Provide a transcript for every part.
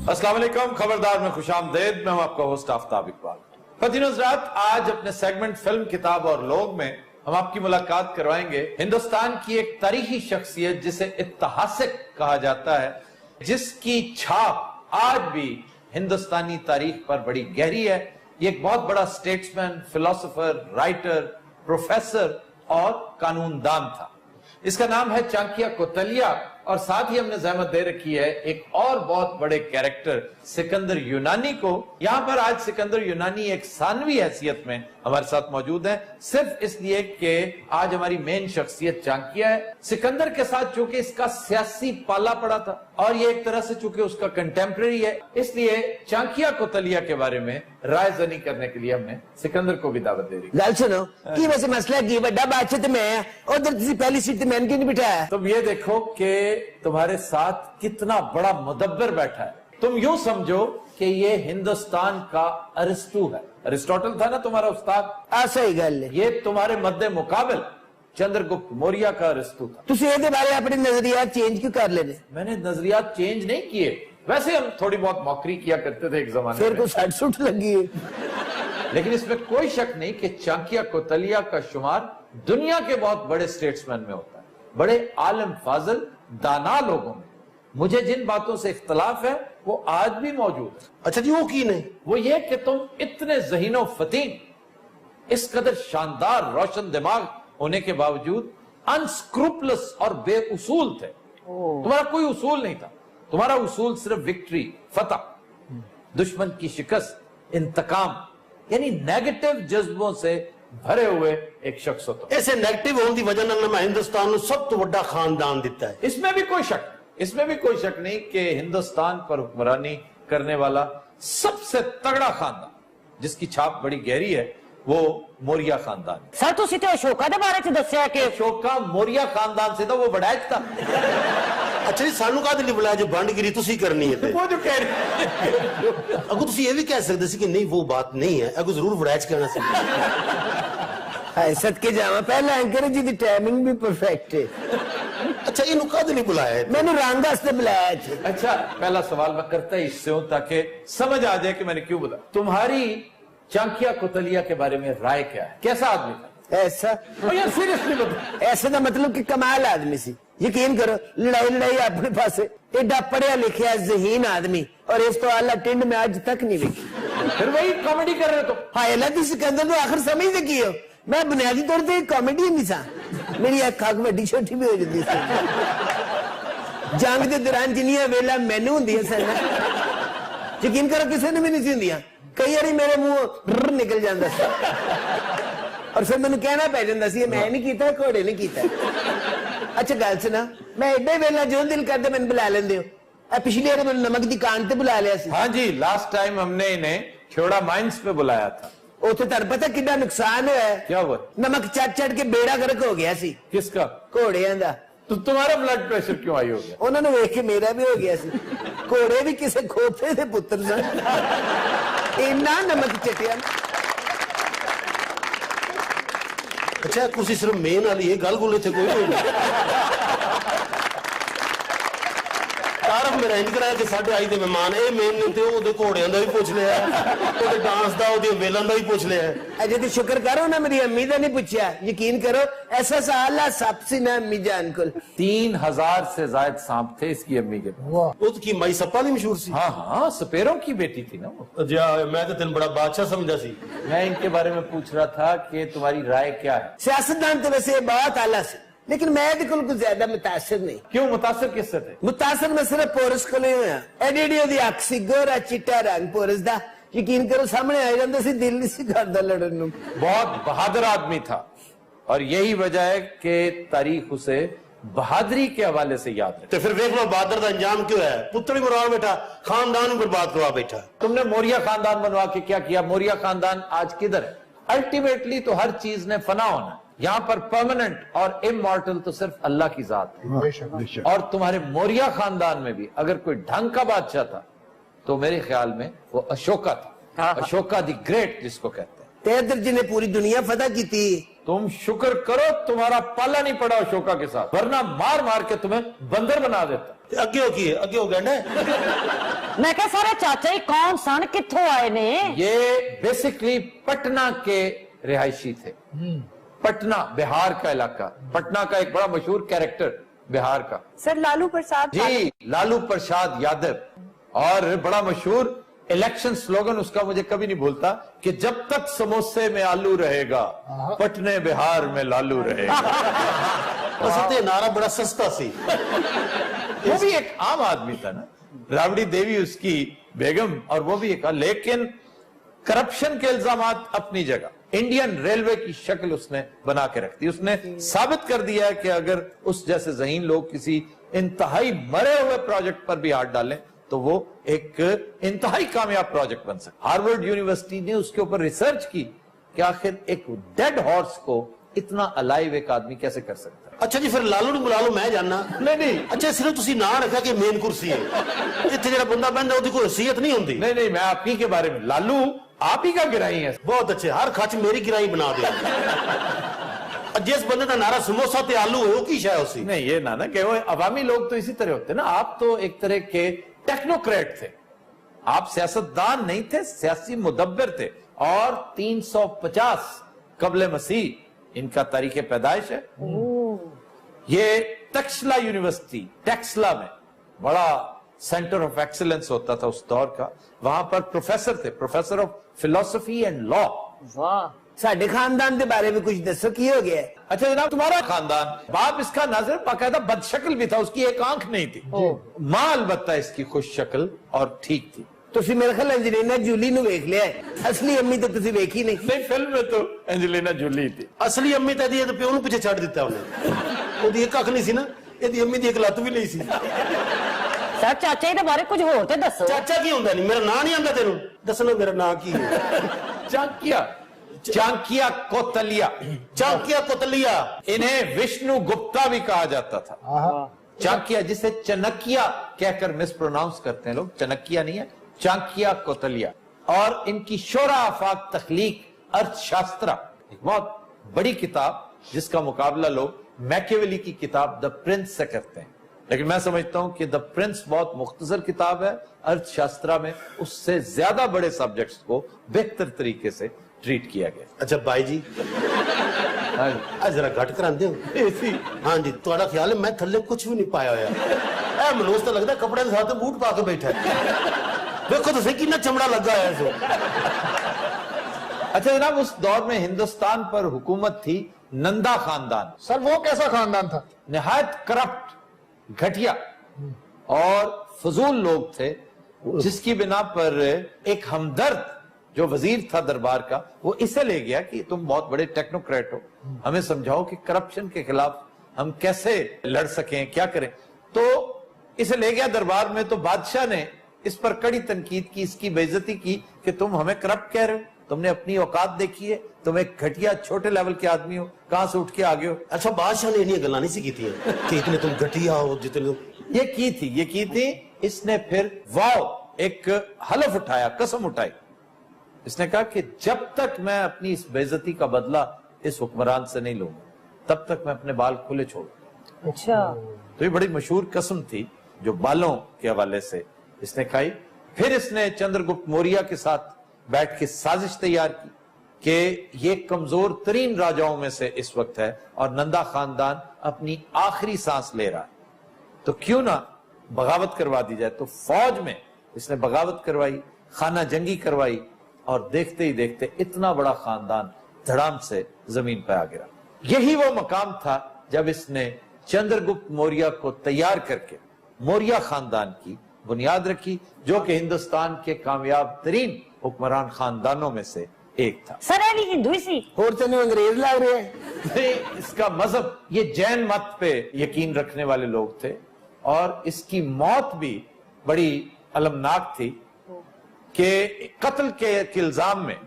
अस्सलाम वालेकुम, खबरदार में खुश आमदेद। मैं हूं आपका होस्ट आफ्ताब इकबाल। ख़वातीन और हज़रात, आज अपने सेगमेंट फिल्म, किताब और लोग में हम आपकी मुलाकात करवाएंगे हिंदुस्तान की एक तारीखी शख्सियत जिसे ऐतिहासिक कहा जाता है, जिसकी छाप आज भी हिंदुस्तानी तारीख पर बड़ी गहरी है। ये एक बहुत बड़ा स्टेट्समैन, फिलोसोफर, राइटर, प्रोफेसर और कानूनदान था। इसका नाम है चाणक्य कौटिल्य, और साथ ही हमने जहमत दे रखी है एक और बहुत बड़े कैरेक्टर सिकंदर यूनानी को। यहां पर आज सिकंदर यूनानी एक सानवी हैसियत में हमारे साथ मौजूद है, सिर्फ इसलिए कि आज हमारी मेन शख्सियत चाणक्य है। सिकंदर के साथ चूंकि इसका सियासी पाला पड़ा था और ये एक तरह से चूंकि उसका कंटेम्प्रेरी है, इसलिए चाणक्य कौटिल्य के बारे में राय जनी करने के लिए हमने सिकंदर को भी दावत दे रही। गल सुनो की वैसे मसला की बड़ा बादशाह ते मैं उधर तुसी पहली सीट ते मैंने क्यों नहीं बिठाया? तुम ये देखो कि तुम्हारे साथ कितना बड़ा मुदब्बिर बैठा है। तुम यूं समझो कि ये हिंदुस्तान का अरिस्टू है। अरिस्टोटल था ना तुम्हारा उस्ताद, सही गल है। ये तुम्हारे मद्दे मुकाबिल चंद्रगुप्त मौर्य का अरिस्टू था। तुसी ये बारे अपने नजरियात चेंज क्यों कर लेने? मैंने नजरियात चेंज नहीं किए, वैसे हम थोड़ी बहुत मौकरी किया करते थे एक जमाने में। फिर को सट सुट लगी है। लेकिन इसमें कोई शक नहीं कि चाणक्य कौटिल्य का शुमार दुनिया के बहुत बड़े स्टेट्समैन में होता है, बड़े आलिम फाजिल दाना लोगों में। मुझे जिन बातों से इख्तलाफ है वो आज भी मौजूद है। अच्छा जी, वो की नहीं? वो ये कि तुम इतने ज़हीनो फतीन, इस कदर शानदार रोशन दिमाग होने के बावजूद अनस्क्रूपलस और बेउसूल थे। तुम्हारा कोई उसूल नहीं था। तुम्हारा उसूल सिर्फ विक्ट्री, फतह, दुश्मन की शिकस्त, इंतकाम, यानी नेगेटिव जज्बों से भरे हुए एक शख्स होता। ऐसे नेगेटिव होने की वजह नाल मैं हिंदुस्तान को सब तो बड़ा खानदान दिता है। इसमें भी कोई शक नहीं कि हिंदुस्तान पर हुक्मरानी करने वाला सबसे तगड़ा खानदान जिसकी छाप बड़ी गहरी है वो मौर्य खानदान है। सर तुसी ते अशोका दे बारे च दस्या कि अशोका मौर्य खानदान से था, वो वड़ैच था। अच्छा जी, सानू काहदे लई बुलाया जो बंडगिरी तुसी करनी है ते? वो जो कह रहे अगो तुसी ये भी कह सकते सी कि नहीं वो बात नहीं है, अगो जरूर वड़ैच कहना सी। हाय सदके जावा, पहला एंकर जी दी टाइमिंग भी परफेक्ट है। अच्छा इनु काहदे लई बुलाया है? मैंने रंग वास्ते बुलाया था। अच्छा, पहला सवाल मैं करता ही इससे हूं ताकि समझ आ जाए कि मैंने क्यों बुलाया। तुम्हारी चाणक्य कौटिल्य के बारे में राय क्या है? कैसा आदमी था? ऐसा यार सीरियसली बता। ऐसे का मतलब कि कमाल आदमी सी। यकीन करो, लड़ाई अपने पास एडा पढ़िया लिखिया ज़हीन आदमी, और इस तो आला टिंड में आज तक नहीं लिखी। फिर वही कॉमेडी कर रहे हो तुम। हाँ अल्लाह सिकंदर तो आखिर समझ दे की हो, मैं बुनियादी तौर पर कॉमेडी नहीं सा। मेरी अख वड्डी छोटी भी हो जाती जंग के दौरान जिन्नियां वेला मैनू होंदियां सन, यकीन करो किसी ने भी नहीं सी होंदियां। कई बार मेरे मुंह निकल जाता सा और फिर मैंने कहना पै जाता सी मैं नहीं कीता, घोड़े ने कीता। अच्छा गल सुना, मैं एडा वेला जो दिल करता मैंने बुला लेंदे हो। पिछली बार मैंने नमक दी कान ते बुला लिया सी। हाँ जी, लास्ट टाइम हमने इन्हें खेड़ा माइंस पे बुलाया था। उसे तेरे पता कितना नुकसान हुआ है? क्या हुआ? नमक चट के बेड़ा गर्क हो गया सी। किसका? घोड़ियां दा। तो तुम्हारा ब्लड प्रेशर क्यों हाई हो गया? उन्होंने वेख के मेरा भी हो गया सी। घोड़े भी किसी खोपे से पुत्र सन, इन्ना नमक चटिया। अच्छा कुछ सिर्फ मेन वाली है, गल गुल इत्थे कोई नहीं। तारफ मेरा इंज कराया कि साडे आई दे मेहमान ए मेन ने ते ओदे घोड़ियां दा भी पूछ लिया, ओदे डांस दा, ओदे वेलां दा भी पूछ लिया। अजय तो शुक्र करो ना मेरी अम्मी दा नहीं पूछा। यकीन करो ऐसा साला सांप सी ना अम्मी जान को। 3000 से ज्यादा सांप थे इसकी अम्मी के पास। वो तो की माई सप्पा दी मशहूर सी। हाँ, सपेरों की बेटी थी ना वो। अच्छा, मैं तो तेन बड़ा बादशाह समझा सी। मैं इनके बारे में पूछ रहा था कि तुम्हारी राय क्या है? सियासतदान तो वैसे बहुत आला से, लेकिन मैं बिल्कुल कुछ ज्यादा मुतासिर नहीं। क्यों? मुतासिर किससे थे? मुतासिर मैं सिर्फ पोरस को नहीं हुआ। एडी ओदी अख सी, गोरा चिट्टा रंग पोरस दा। यकीन करो सामने आ जाता सी, दिल नहीं सी करदा लड़न नूं। बहुत बहादुर आदमी था और यही वजह है कि तारीख उसे बहादुरी के हवाले से याद रहे। तो फिर देख लो बहादुर का अंजाम क्यों है? पुत्र ही मरवा बैठा, खानदान ही बर्बाद करवा बैठा। तुमने मौर्य खानदान बनवा के क्या किया? मौर्य खानदान आज किधर है? अल्टीमेटली तो हर चीज ने फना होना है। यहाँ पर परमानेंट और इमॉर्टल तो सिर्फ अल्लाह की जात है। और तुम्हारे मौर्य खानदान में भी अगर कोई ढंग का बादशाह था तो मेरे ख्याल में वो अशोका था। अशोका द ग्रेट जिसको कहते हैं। तेदर जी ने पूरी दुनिया फतह की थी। तुम शुक्र करो तुम्हारा पाला नहीं पड़ा अशोका के साथ, वरना मार मार के तुम्हें बंदर बना देता। अगे हो गया मैं क्या सारे चाचा ही कौन सन कित्थों आए ने? ये बेसिकली पटना के रिहायशी थे। पटना बिहार का इलाका, पटना का एक बड़ा मशहूर कैरेक्टर बिहार का। सर लालू प्रसाद जी, लालू प्रसाद यादव। और बड़ा मशहूर इलेक्शन स्लोगन उसका मुझे कभी नहीं भूलता कि जब तक समोसे में आलू रहेगा, पटने बिहार में लालू रहेगा। असल ते नारा बड़ा सस्ता सी। वो भी एक आम आदमी था ना, राबड़ी देवी उसकी बेगम, और वो भी एक, लेकिन करप्शन के इल्जामात अपनी जगह। इंडियन रेलवे की शक्ल उसने बना के रख दी। उसने साबित कर दिया है कि अगर उस जैसे ज़हीन लोग किसी इंतहाई मरे हुए प्रोजेक्ट पर भी हाथ डालें तो वो एक इंतहाई कामयाब प्रोजेक्ट बन सकता। हार्वर्ड यूनिवर्सिटी ने उसके ऊपर रिसर्च की कि आखिर एक डेड हॉर्स को इतना अलाइव एक आदमी कैसे कर सकता है। अच्छा जी, फिर लालू ਨੂੰ बुला लो, मैं जानना। नहीं। अच्छा, सिर्फ ਤੁਸੀਂ ਨਾਂ ਰੱਖਿਆ कि मेन कुर्सी है, ਇੱਥੇ ਜਿਹੜਾ ਬੰਦਾ ਬੈਠਦਾ ਉਹਦੀ ਕੋਈ ਹਸੀਅਤ नहीं ਹੁੰਦੀ। नहीं, मैं आप ही के बारे में, लालू आप ही का गिराई है। बहुत अच्छे, हर खच मेरी गिराई बना दे। जिस बंदे का नारा समोसा ते आलू है वो की शाय उसी। नहीं, ये ना कि वो अवामी लोग तो इसी तरह होते ना। आप तो एक तरह के टेक्नोक्रेट थे, आप सियासतदान नहीं थे, सियासी मुदब्बिर थे। और 350 कबले मसीह इनका तारीख पैदाइश है। ये तक्षशिला यूनिवर्सिटी, टैक्सला में बड़ा सेंटर ऑफ एक्सीलेंस होता था उस दौर का। वहां पर प्रोफेसर थे, professor of philosophy and law. वाह, साडे खानदान के बारे में कुछ दसो की हो गया है? अच्छा जनाब, तुम्हारा खानदान, बाप इसका नाज़िर बाकायदा बदशक्ल भी था, उसकी एक आंख नहीं थी। मां अलबत्ता इसकी खुश शक्ल और ठीक थी। ਤੁਸੀਂ ਮੇਰੇ ਖਿਆਲ ਐਂਜਲੀਨਾ ਜੂਲੀ ਨੂੰ ਵੇਖ ਲਿਆ ਹੈ। ਅਸਲੀ ਅੰਮੀ ਤਾਂ ਤੁਸੀਂ ਵੇਖੀ ਨਹੀਂ। नहीं, फिल्म में तो एंजेलिना जोली थी। असली अम्मी तो ਇਹਦੇ ਪਿਓ ਨੂੰ ਪਿੱਛੇ ਛੱਡ ਦਿੱਤਾ ਉਹਨੇ। ਉਹਦੀ ਇੱਕ ਅੱਖ ਨਹੀਂ ਸੀ ਨਾ, ਇਹਦੀ ਅੰਮੀ ਦੀ ਇੱਕ ਲੱਤ ਵੀ ਨਹੀਂ ਸੀ। सर चाचा जी बारे कुछ होर ते दसो। ਚਾਚਾ ਕੀ ਹੁੰਦਾ ਨਹੀਂ, ਮੇਰਾ ਨਾਂ ਨਹੀਂ ਆਉਂਦਾ ਤੈਨੂੰ, ਦੱਸਣਾ ਮੇਰਾ ਨਾਂ ਕੀ ਹੈ। चांकिया, चांकिया कोतलिया, ਚਾਂਕਿਆ ਕੁਤਲੀਆ। इन्हें विष्णु गुप्ता भी कहा जाता था। चांकिया, जिसे चनकिया कहकर मिसप्रोनाउंस करते हैं लोग, चनकिया नहीं है, चांकिया कोतलिया। और इनकी शोरा आफाक तखलीक अर्थशास्त्र, एक बहुत बड़ी किताब जिसका मुकाबला लोग मैकियावेली की किताब द प्रिंस से करते हैं। लेकिन मैं समझता हूं कि द प्रिंस बहुत मुख्तसर किताब है। अर्थशास्त्र में उससे ज्यादा बड़े सब्जेक्ट्स को बेहतर तरीके से ट्रीट किया गया। अच्छा भाई जी, आ जरा घट करांदे हो। हाँ जी, ਤੁਹਾਡਾ ख्याल है मैं थल्ले कुछ भी नहीं पाया होया। ए मनोज तो लगता कपड़े के साथ बूट पा के बैठा है। देखो तो सही कितना चमड़ा लगा है इसको। अच्छा जनाब, उस दौर में हिंदुस्तान पर हुकूमत थी नंदा खानदान। सर वो कैसा खानदान था? निहायत करप्ट, घटिया और फजूल लोग थे, जिसकी बिना पर एक हमदर्द जो वजीर था दरबार का, वो इसे ले गया कि तुम बहुत बड़े टेक्नोक्रेट हो, हमें समझाओ कि करप्शन के खिलाफ हम कैसे लड़ सकें, क्या करें। तो इसे ले गया दरबार में। तो बादशाह ने इस पर कड़ी तनकीद की, इसकी बेइज्जती की कि तुम हमें करप्ट कह रहे हो, तुमने अपनी औकात देखी है, तुम एक घटिया छोटे लेवल के आदमी हो, कहां से उठ के आगे हो। अच्छा, बादशाह ने इन्हीं गल्ला नहीं सी की थी कि इतने तुम घटिया हो जितने ये की थी। इसने फिर वाव एक हलफ उठाया, कसम उठाई। इसने कहा कि जब तक मैं अपनी इस बेइज्जती का बदला इस हुक्मरान से नहीं लूंगा, तब तक मैं अपने बाल खुले छोड़ूंगा। अच्छा, तो ये बड़ी मशहूर कसम थी जो बालों के हवाले से इसने खाई। फिर इसने चंद्रगुप्त मौर्य के साथ बैठ के साजिश तैयार की कि ये कमजोर तरीन राजाओं में से इस वक्त है और नंदा खानदान अपनी आखिरी सांस ले रहा है, तो क्यों ना बगावत करवा दी जाए। तो फौज में इसने बगावत करवाई, खाना जंगी करवाई, और देखते ही देखते इतना बड़ा खानदान धड़ाम से जमीन पर आ गिरा। यही वो मकाम था जब इसने चंद्रगुप्त मौर्य को तैयार करके मौर्य खानदान की बुनियाद रखी, जो कि हिंदुस्तान के कामयाब तरीन हुक्मरान खानदानों में से एक था। सर ये भी हिंदू ही सी। और तेन अंग्रेज लग रहे हैं। इसका मजहब, ये जैन मत पे यकीन रखने वाले लोग थे। और इसकी मौत भी बड़ी अलमनाक थी कि कत्ल के इल्जाम में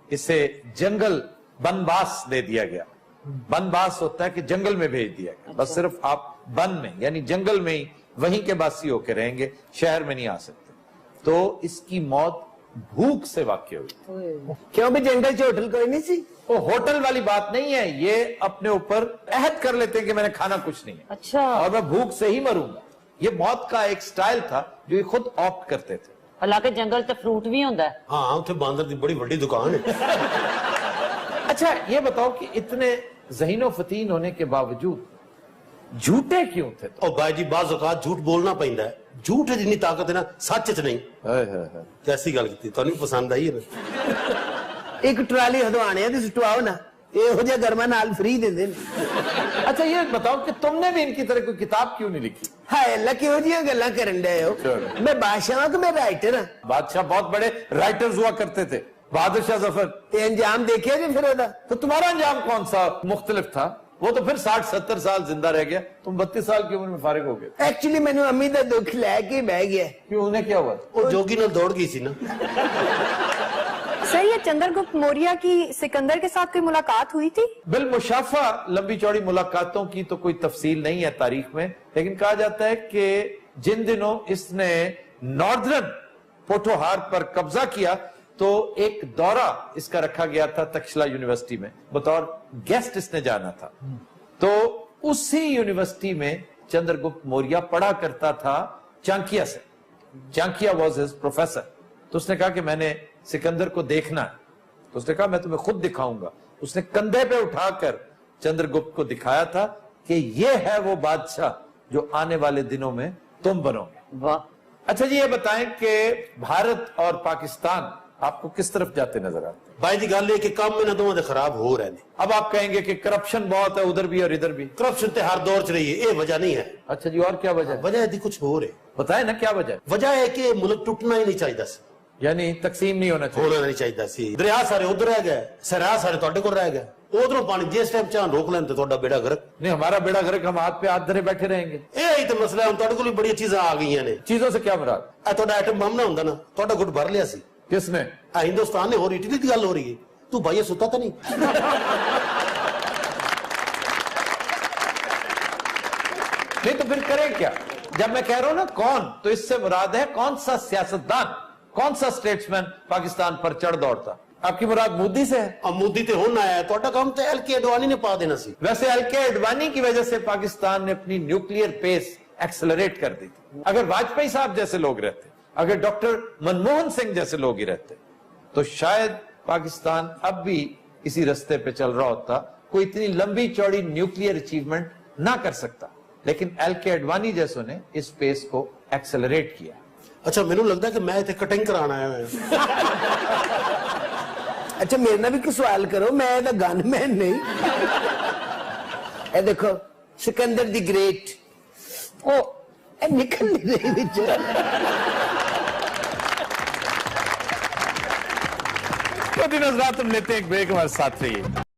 इसे जंगल बनबास दे दिया गया। बनबास होता है कि जंगल में भेज दिया गया। बस सिर्फ आप बन में यानी जंगल में ही वहीं के बासी होके रहेंगे, शहर में नहीं आ सकते। तो इसकी मौत भूख से वाक़ई हुई। क्यों भी जंगल च होटल कोई नहीं सी? वो होटल वाली बात नहीं है, ये अपने ऊपर अहद कर लेते हैं कि मैंने खाना कुछ नहीं है अच्छा, और मैं भूख से ही मरूंगा। ये मौत का एक स्टाइल था जो ये खुद ऑप्ट करते थे। ਹਾਲਾਂਕਿ ਜੰਗਲ ਤੇ ਫਰੂਟ ਵੀ ਹੁੰਦਾ ਹੈ। ਹਾਂ ਉੱਥੇ ਬਾਂਦਰ ਦੀ ਬੜੀ ਵੱਡੀ ਦੁਕਾਨ ਹੈ। अच्छा ये बताओ कि इतने ज़हीनो फतीन होने के बावजूद झूठे क्यों थे? ਉਹ ਬਾਈ ਜੀ ਬਾਜ਼ ਔਕਾਤ ਝੂਠ ਬੋਲਣਾ ਪੈਂਦਾ ਹੈ। ਝੂਠ ਜਿੰਨੀ ਤਾਕਤ ਹੈ ਨਾ ਸੱਚ 'ਚ ਨਹੀਂ। ਕੈਸੀ ਗੱਲ ਕੀਤੀ, ਤੁਹਾਨੂੰ ਪਸੰਦ ਆਈ ਹੈ ਨਾ? ਇੱਕ ਟਰਾਲੀ ਹਦਵਾਣਿਆਂ ਦੀ ਸੁਟਵਾਓ ਨਾ, ਇਹੋ ਜਿਹਾ ਗਰਮਾ ਨਾਲ ਫ੍ਰੀ ਦਿੰਦੇ ਨੇ। अच्छा ये बताओ कि तुमने भी इनकी तरह कोई किताब क्यों नहीं लिखी? ਹਾਏ ਅੱਲਾ ਕਿਹੋ ਜਿਹੀਆਂ ਗੱਲਾਂ ਕਰਨ ਡਏ ਹੋ? ਚਲੋ। ਮੈਂ ਬਾਦਸ਼ਾਹ ਹਾਂ ਕਿ ਮੈਂ ਰਾਈਟਰ ਹਾਂ? बादशाह बहुत बड़े राइटर्स हुआ करते थे, बहादुर शाह जफर। ਤੇ ਅੰਜਾਮ ਦੇਖਿਆ ਜੀ ਫਿਰ ਉਹਦਾ? तो तुम्हारा अंजाम कौन सा मुख्तलिफ था? वो तो फिर 60-70 साल जिंदा रह गया, तुम 32 साल की उम्र में फारिग हो गए। ਐਕਚੁਅਲੀ ਮੈਨੂੰ ਅੰਮੀ ਦਾ ਦੁੱਖ ਲੈ ਕੇ ਬਹਿ ਗਿਆ। क्यों, उन्हें क्या हुआ? ਉਹ ਜੋਗੀ ਨਾਲ ਦੌੜ ਗਈ ਸੀ ਨਾ। सर, ये चंद्रगुप्त मौर्य की सिकंदर के साथ कोई मुलाकात हुई थी? बिल मुशाफा लंबी चौड़ी मुलाकातों की तो कोई तफसील नहीं है तारीख में, लेकिन कहा जाता है कि जिन दिनों इसने नॉर्दर्न पोठोहार पर कब्जा किया तो एक दौरा इसका रखा गया था तक्षशिला यूनिवर्सिटी में, बतौर गेस्ट इसने जाना था। तो उसी यूनिवर्सिटी में चंद्रगुप्त मौर्य पढ़ा करता था चाणक्य से। Chanakya was his professor. तो उसने कहा कि मैंने सिकंदर को देखना है। तो उसने कहा मैं तुम्हें खुद दिखाऊंगा। उसने कंधे पे उठाकर चंद्रगुप्त को दिखाया था कि ये है वो बादशाह जो आने वाले दिनों में तुम बनोगे। ਵਾਹ। अच्छा जी ये बताएं कि भारत और पाकिस्तान आपको किस तरफ जाते नजर आते हैं? ਬਾਈ ਦੀ ਗੱਲ ਇਹ ਕਿ ਕੰਮ ਇਹਨਾਂ ਦੋਵਾਂ ਦੇ ਖਰਾਬ ਹੋ ਰਹੇ ਨੇ। अब आप कहेंगे कि करप्शन बहुत है उधर भी और इधर भी। ਕਰਪਸ਼ਨ ਤੇ ਹਰ ਦੌਰ 'ਚ ਰਹੀ ਹੈ, ਇਹ ਵਜ੍ਹਾ ਨਹੀਂ ਹੈ। अच्छा जी, और क्या वजह है? ਵਜ੍ਹਾ ਇਹਦੀ ਕੁਝ ਹੋਰ ਹੈ। बताए ना क्या वजह है? ਵਜ੍ਹਾ ਹੈ ਕਿ ਮੁਲਕ ਟੁੱਟਣਾ ਹੀ ਨਹੀਂ ਚਾਹੀਦਾ ਸੀ, यानी तकसीम नहीं होना चाहिए। ਹੋਣਾ ਨਹੀਂ ਚਾਹੀਦਾ ਸੀ। ਦਰਿਆ ਸਾਰੇ ਉਧਰ ਰਹਿ ਗਏ, ਸਰਿਆ ਸਾਰੇ ਤੁਹਾਡੇ ਕੋਲ ਰਹਿ ਗਏ। ਉਧਰੋਂ ਪਾਣੀ ਜਿਸ ਟਾਈਮ ਚਾਹ ਰੋਕ ਲੈਣ ਤੇ ਤੁਹਾਡਾ ਬੇੜਾ ਗਰਕ। नहीं, हमारा बेड़ा गर्क, हम हाथ पे हाथ धरे बैठे रहेंगे। ਇਹ ਹੀ ਤਾਂ ਮਸਲਾ ਹੈ। ਹੁਣ ਤੁਹਾਡੇ ਕੋਲ ਵੀ ਬੜੀਆਂ ਚੀਜ਼ਾਂ ਆ ਗਈਆਂ ਨੇ। चीजों से क्या मुराद? ਇਹ ਤੁਹਾਡਾ ਐਟਮ ਬੰਬ ਨਾ ਹੁੰਦਾ ਨਾ, ਤੁਹਾਡਾ ਗੁੱਟ ਭਰ ਲਿਆ ਸੀ। किसने? ਆ ਹਿੰਦੁਸਤਾਨ ਨੇ, ਹੋਰ ਇਟਲੀ ਦੀ ਗੱਲ ਹੋ ਰਹੀ ਹੈ। ਤੂੰ ਭਾਈ ਇਹ ਸੁੱਤਾ ਤਾਂ ਨਹੀਂ? नहीं तो फिर करें क्या? जब मैं कह रहा हूं ना कौन, तो इससे मुराद है कौन सा सियासतदान, कौन सा स्टेट्समैन पाकिस्तान पर चढ़ दौड़ता। आपकी मुराद मोदी से है? ਆ ਮੋਦੀ ਤੇ ਹੁਣ ਆਇਆ, ਤੁਹਾਡਾ ਕੰਮ ਤੇ ਐਲਕੇ ਅਡਵਾਨੀ ਨੇ ਪਾ ਦੇਣਾ ਸੀ। वैसे एलके अडवाणी की वजह से पाकिस्तान ने अपनी न्यूक्लियर पेस एक्सेलरेट कर दी थी। अगर वाजपेयी साहब जैसे लोग रहते, अगर डॉक्टर मनमोहन सिंह जैसे लोग ही रहते, तो शायद पाकिस्तान अब भी इसी रास्ते पे चल रहा होता, कोई इतनी लंबी चौड़ी न्यूक्लियर अचीवमेंट ना कर सकता। लेकिन एलके अडवाणी जैसों ने इस पेस को एक्सेलरेट किया। ਅੱਛਾ ਮੈਨੂੰ ਲੱਗਦਾ ਕਿ ਮੈਂ ਇੱਥੇ ਕਟਿੰਗ ਕਰਾਉਣ ਆਇਆ ਹੋਇਆ। ਅੱਛਾ ਮੇਰੇ ਨਾਲ ਵੀ ਕੋਈ ਸਵਾਲ ਕਰੋ, ਮੈਂ ਇਹਦਾ ਗਨਮੈਨ ਨਹੀਂ। ਇਹ ਦੇਖੋ ਸਿਕੰਦਰ ਦੀ ਗ੍ਰੇਟ, ਉਹ ਇਹ ਨਿਕਲ ਨਹੀਂ ਰਹੀ ਵਿੱਚ। तो दिन रात हम लेते हैं एक ब्रेक, हमारे साथ रहिए।